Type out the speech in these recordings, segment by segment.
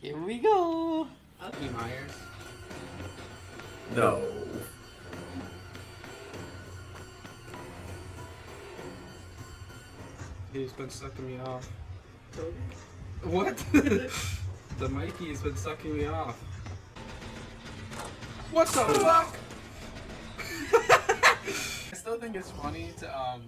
Here we go. E. Myers. No. He's been sucking me off. What? The Mikey's been sucking me off. What the fuck? I still think it's funny to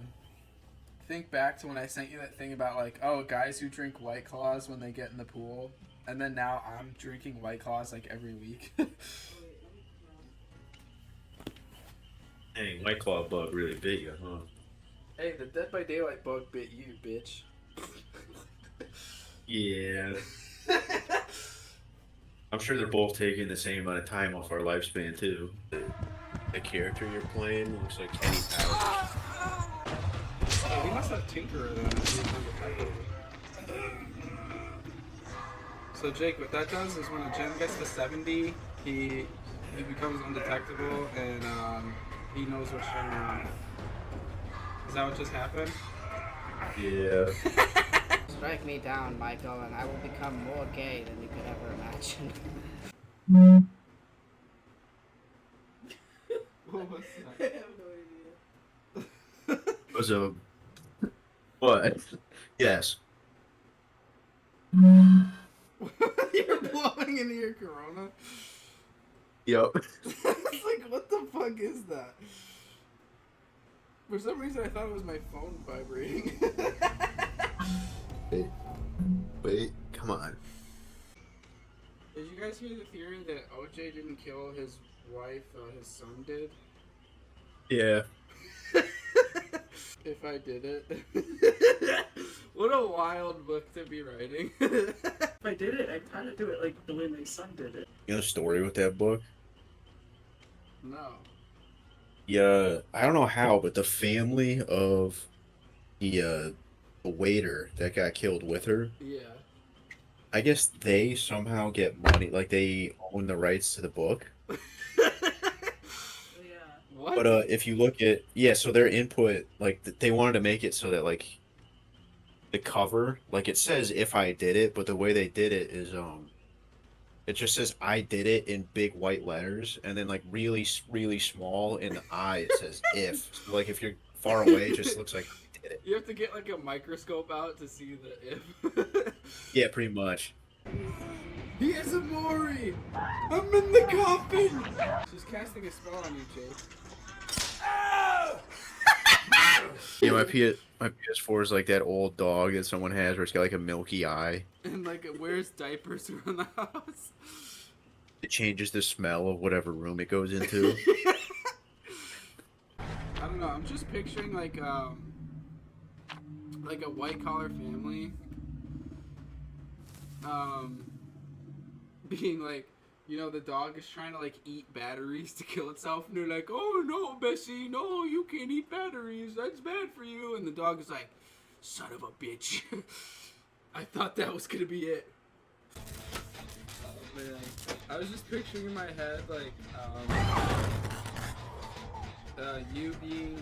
think back to when I sent you that thing about like, oh, guys who drink White Claws when they get in the pool, and then now I'm drinking White Claws like every week. Dang, White Claw bug really bit you, huh? Hey, the Dead by Daylight bug bit you, bitch. Yeah. I'm sure they're both taking the same amount of time off our lifespan, too. The character you're playing looks like Kenny Powers. Oh, he must have Tinkerer then. So Jake, what that does is when a gem gets to 70, he becomes undetectable and he knows what's going on. Is that what just happened? Yeah. Strike me down, Michael, and I will become more gay than you could ever imagine. What was that? I have no idea. Was a... What? Yes. You're blowing into your Corona? Yep. It's like, what the fuck is that? For some reason, I thought it was my phone vibrating. Wait, come on. Did you guys hear the theory that OJ didn't kill his wife, his son did? Yeah. If I did it. What a wild book to be writing. If I did it, I'd kind of do it like the way my son did it. You know the story with that book? No. Yeah, I don't know how, but the family of the waiter that got killed with her, Yeah. I guess they somehow get money, like they own the rights to the book. Yeah. What? But if you look at so their input, like they wanted to make it so that like the cover, like it says if I did it, but the way they did it is it just says I did it in big white letters, and then like really really small in the I it says if. So, like if you're far away, it just looks like I did it. You have to get like a microscope out to see the if. Yeah, pretty much. He is a Mori! I'm in the coffin! She's casting a spell on you, Jake. Yeah, my PS4 is like that old dog that someone has where it's got like a milky eye. And like it wears diapers around the house. It changes the smell of whatever room it goes into. I don't know, I'm just picturing like a white collar family. Being like, you know, the dog is trying to like eat batteries to kill itself, and they're like, "Oh no, Bessie, no, you can't eat batteries. That's bad for you." And the dog is like, "Son of a bitch." I thought that was gonna be it. Man, I was just picturing in my head like, you being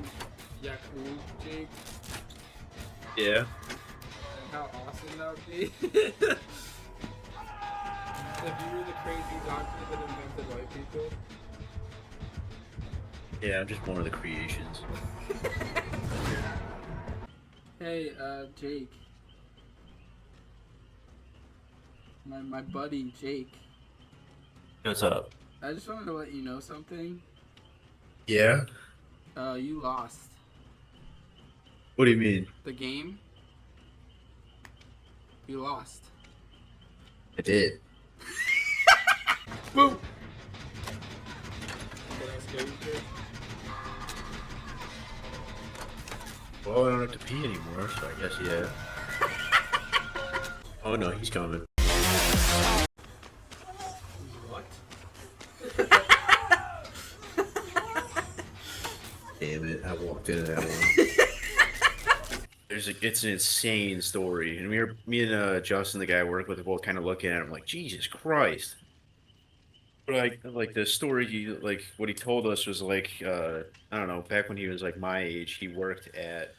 Yaku, Jake, Yeah. and how awesome that would be. If you were the crazy doctor that invented white people. Yeah, I'm just one of the creations. Hey, Jake. My buddy, Jake. What's up? I just wanted to let you know something. Yeah? You lost. What do you mean? The game. You lost. I did. Boom! Did I scare you, Jake? Well, I don't have to pee anymore, so I guess yeah. Oh no, he's coming. What? Damn it, I walked into that one. It's an insane story, and me and Justin, the guy I work with, are both kind of looking at him like, Jesus Christ. But like the story what he told us was like I don't know, back when he was like my age, he worked at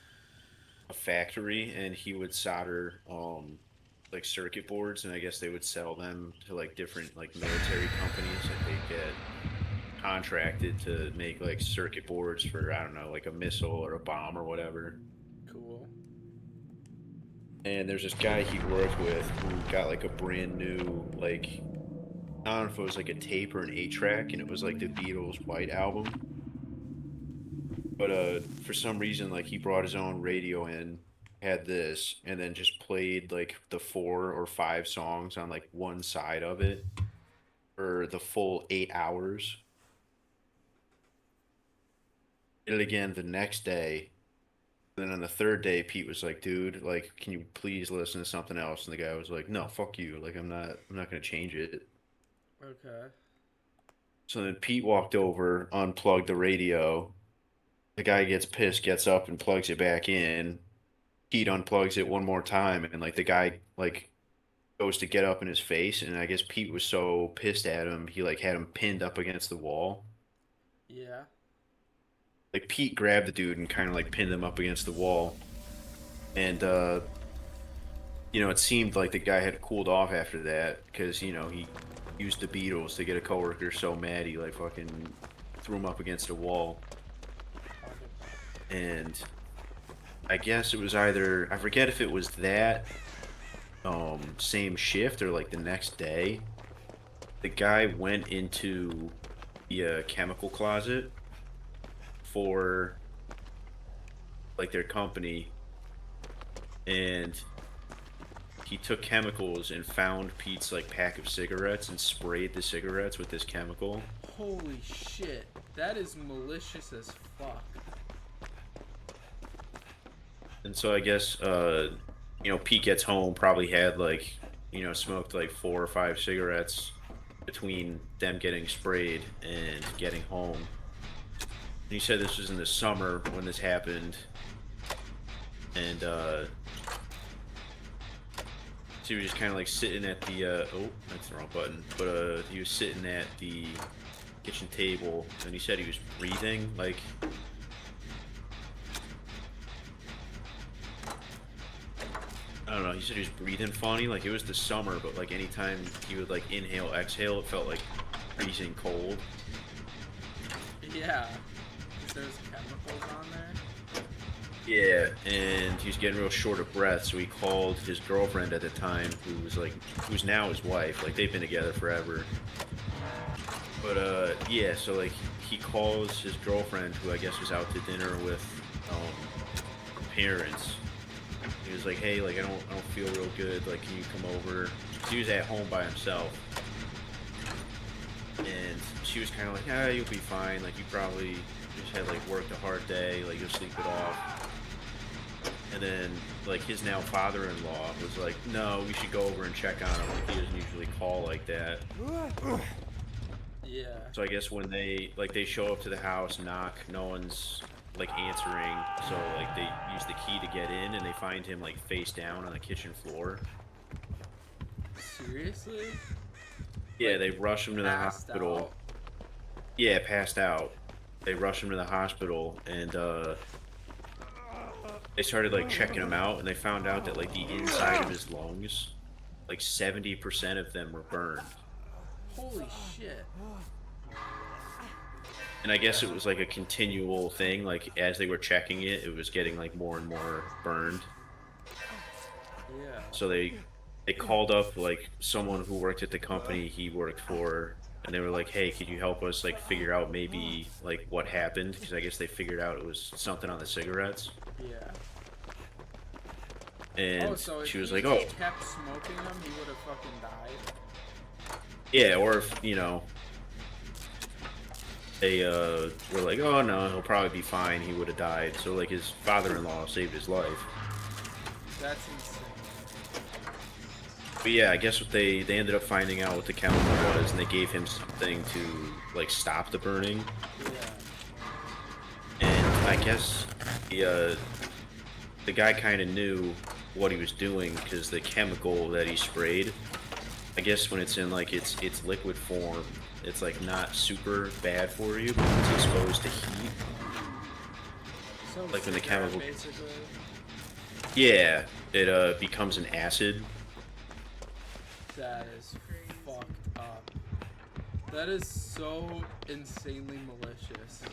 a factory and he would solder like circuit boards, and I guess they would sell them to like different like military companies. Like they get contracted to make like circuit boards for I don't know, like a missile or a bomb or whatever. Cool. And there's this guy he worked with who got like a brand new like I don't know if it was like a tape or an 8-track, and it was like the Beatles' White Album. But for some reason, like he brought his own radio in, had this, and then just played like the 4 or 5 songs on like one side of it for the full 8 hours. Did it again the next day. Then on the third day, Pete was like, "Dude, like, can you please listen to something else?" And the guy was like, "No, fuck you. Like, I'm not gonna change it." Okay. So then Pete walked over, unplugged the radio. The guy gets pissed, gets up and plugs it back in. Pete unplugs it one more time, and like the guy like goes to get up in his face, and I guess Pete was so pissed at him, he like had him pinned up against the wall. Yeah. Like Pete grabbed the dude and kind of like pinned him up against the wall, and it seemed like the guy had cooled off after that because he used the Beatles to get a coworker so mad he like fucking threw him up against a wall. And I guess it was either I forget if it was that same shift or like the next day. The guy went into the chemical closet for like their company, and he took chemicals and found Pete's like pack of cigarettes and sprayed the cigarettes with this chemical. Holy shit. That is malicious as fuck. And so I guess Pete gets home, probably had like smoked like 4 or 5 cigarettes between them getting sprayed and getting home. And he said this was in the summer when this happened, and so he was just kind of like sitting at the oh, that's the wrong button, but he was sitting at the kitchen table, and he said he was breathing like I don't know, he said he was breathing funny, like it was the summer, but like anytime he would like inhale, exhale, it felt like freezing cold. Yeah. There's chemicals on there. Yeah, and he was getting real short of breath, so he called his girlfriend at the time, who's now his wife. Like they've been together forever. But yeah, so like he calls his girlfriend, who I guess was out to dinner with her parents. He was like, "Hey, like I don't feel real good. Like, can you come over?" He was at home by himself, and she was kind of like, "Ah, you'll be fine. Like you probably just had like worked a hard day. Like you'll sleep it off." And then like his now father-in-law was like, "No, we should go over and check on him. Like, he doesn't usually call like that." Yeah. So I guess when they show up to the house, knock, no one's like answering. So like they use the key to get in, and they find him like face down on the kitchen floor. Seriously? Yeah, Like, they rush him to the hospital. out? Yeah, passed out. They rush him to the hospital, and they started like checking him out, and they found out that like the inside of his lungs, like 70% of them were burned. Holy shit. And I guess it was like a continual thing. Like as they were checking it, it was getting like more and more burned. Yeah. So they called up like someone who worked at the company he worked for, and they were like, "Hey, could you help us like figure out maybe like what happened?" Because I guess they figured out it was something on the cigarettes. Yeah. And so she if was he like, "Oh, just kept smoking them, he would have fucking died. yeah," or if they were like, "Oh no, he'll probably be fine. He would have died." So like his father-in-law saved his life. That's insane. But yeah, I guess what they ended up finding out what the chemical was, and they gave him something to like stop the burning. Yeah. And I guess the guy kind of knew what he was doing because the chemical that he sprayed, I guess when it's in like its liquid form, it's like not super bad for you, but it's exposed to heat. So Like when the cigarette, chemical- basically. Yeah, it becomes an acid, That is Crazy. fucked up. That is so insanely malicious.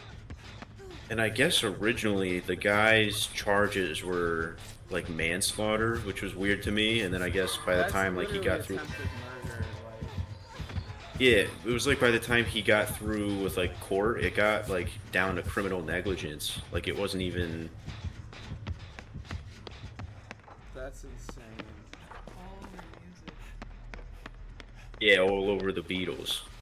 And I guess originally the guy's charges were like manslaughter, which was weird to me. And then I guess by the That's time like he literally got through, attempted murder. Like, yeah, it was like by the time he got through with like court, it got like down to criminal negligence. Like it wasn't even. that's insane. All the music. Yeah, all over the Beatles.